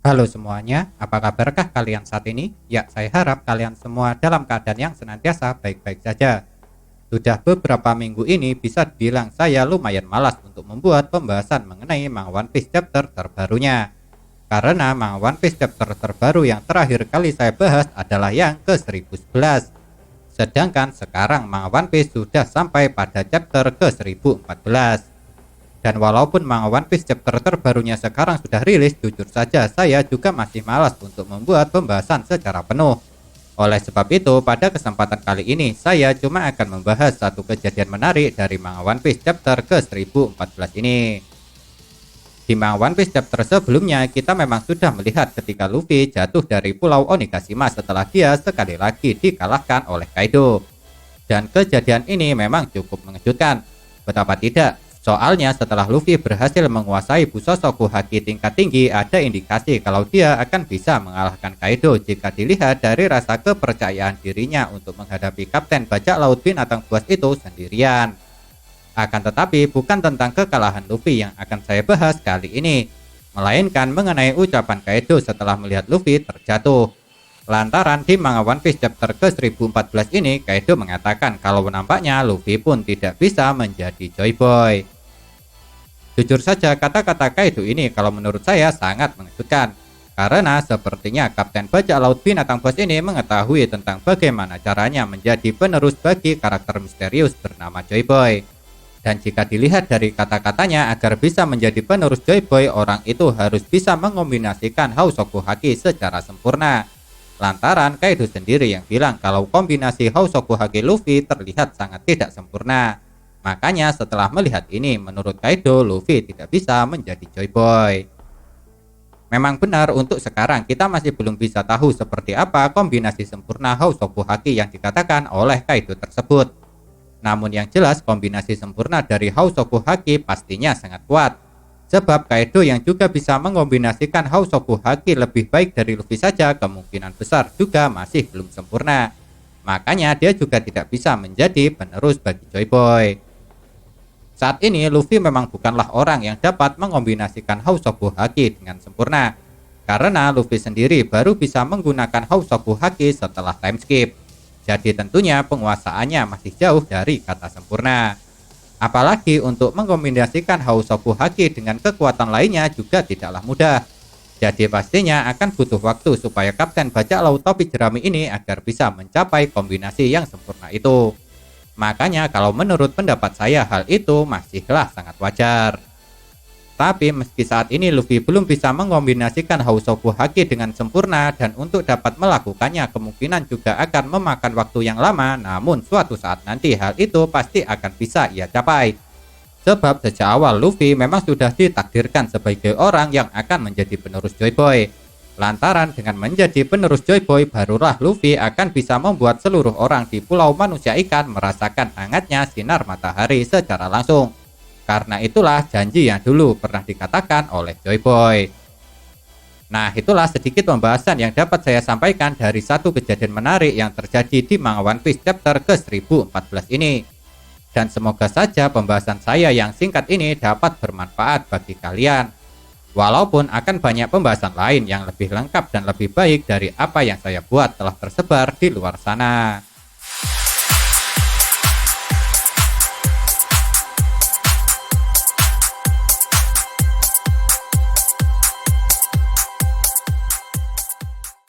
Halo semuanya, apa kabarkah kalian saat ini? Ya, saya harap kalian semua dalam keadaan yang senantiasa baik-baik saja. Sudah beberapa minggu ini bisa dibilang saya lumayan malas untuk membuat pembahasan mengenai manga One Piece chapter terbarunya. Karena manga One Piece chapter terbaru yang terakhir kali saya bahas adalah yang ke-1011. Sedangkan sekarang manga One Piece sudah sampai pada chapter ke-1014. Dan walaupun manga One Piece chapter terbarunya sekarang sudah rilis, jujur saja saya juga masih malas untuk membuat pembahasan secara penuh. Oleh sebab itu, pada kesempatan kali ini, saya cuma akan membahas satu kejadian menarik dari manga One Piece chapter ke-1014 ini. Di manga One Piece chapter sebelumnya, kita memang sudah melihat ketika Luffy jatuh dari pulau Onigashima setelah dia sekali lagi dikalahkan oleh Kaido. Dan kejadian ini memang cukup mengejutkan. Betapa tidak? Soalnya setelah Luffy berhasil menguasai Busosoku Haki tingkat tinggi, ada indikasi kalau dia akan bisa mengalahkan Kaido jika dilihat dari rasa kepercayaan dirinya untuk menghadapi Kapten Bajak Laut Binatang Buas itu sendirian. Akan tetapi bukan tentang kekalahan Luffy yang akan saya bahas kali ini, melainkan mengenai ucapan Kaido setelah melihat Luffy terjatuh. Lantaran di manga One Piece chapter ke-1014 ini, Kaido mengatakan kalau nampaknya Luffy pun tidak bisa menjadi Joy Boy. Jujur saja, kata-kata Kaido ini kalau menurut saya sangat mengejutkan. Karena sepertinya Kapten Bajak Laut Binatang Buas ini mengetahui tentang bagaimana caranya menjadi penerus bagi karakter misterius bernama Joy Boy. Dan jika dilihat dari kata-katanya, agar bisa menjadi penerus Joy Boy, orang itu harus bisa mengombinasikan Hausoku Haki secara sempurna. Lantaran Kaido sendiri yang bilang kalau kombinasi Hausoku Haki Luffy terlihat sangat tidak sempurna. Makanya setelah melihat ini, menurut Kaido, Luffy tidak bisa menjadi Joy Boy. Memang benar untuk sekarang kita masih belum bisa tahu seperti apa kombinasi sempurna Hausoku Haki yang dikatakan oleh Kaido tersebut. Namun yang jelas kombinasi sempurna dari Hausoku Haki pastinya sangat kuat. Sebab Kaido yang juga bisa mengombinasikan Hausoku Haki lebih baik dari Luffy saja kemungkinan besar juga masih belum sempurna. Makanya dia juga tidak bisa menjadi penerus bagi Joy Boy. Saat ini Luffy memang bukanlah orang yang dapat mengombinasikan Hausoku Haki dengan sempurna. Karena Luffy sendiri baru bisa menggunakan Hausoku Haki setelah time skip. Jadi tentunya penguasaannya masih jauh dari kata sempurna. Apalagi untuk mengombinasikan Hausoku Haki dengan kekuatan lainnya juga tidaklah mudah. Jadi pastinya akan butuh waktu supaya Kapten Bajak Laut Topi Jerami ini agar bisa mencapai kombinasi yang sempurna itu. Makanya kalau menurut pendapat saya hal itu masihlah sangat wajar. Tapi meski saat ini Luffy belum bisa mengombinasikan Hausoku Haki dengan sempurna dan untuk dapat melakukannya kemungkinan juga akan memakan waktu yang lama, namun suatu saat nanti hal itu pasti akan bisa ia capai. Sebab sejak awal Luffy memang sudah ditakdirkan sebagai orang yang akan menjadi penerus Joy Boy. Lantaran dengan menjadi penerus Joy Boy barulah Luffy akan bisa membuat seluruh orang di Pulau Manusia Ikan merasakan hangatnya sinar matahari secara langsung. Karena itulah janji yang dulu pernah dikatakan oleh Joy Boy. Nah, itulah sedikit pembahasan yang dapat saya sampaikan dari satu kejadian menarik yang terjadi di manga One Piece chapter ke-1014 ini. Dan semoga saja pembahasan saya yang singkat ini dapat bermanfaat bagi kalian. Walaupun akan banyak pembahasan lain yang lebih lengkap dan lebih baik dari apa yang saya buat telah tersebar di luar sana.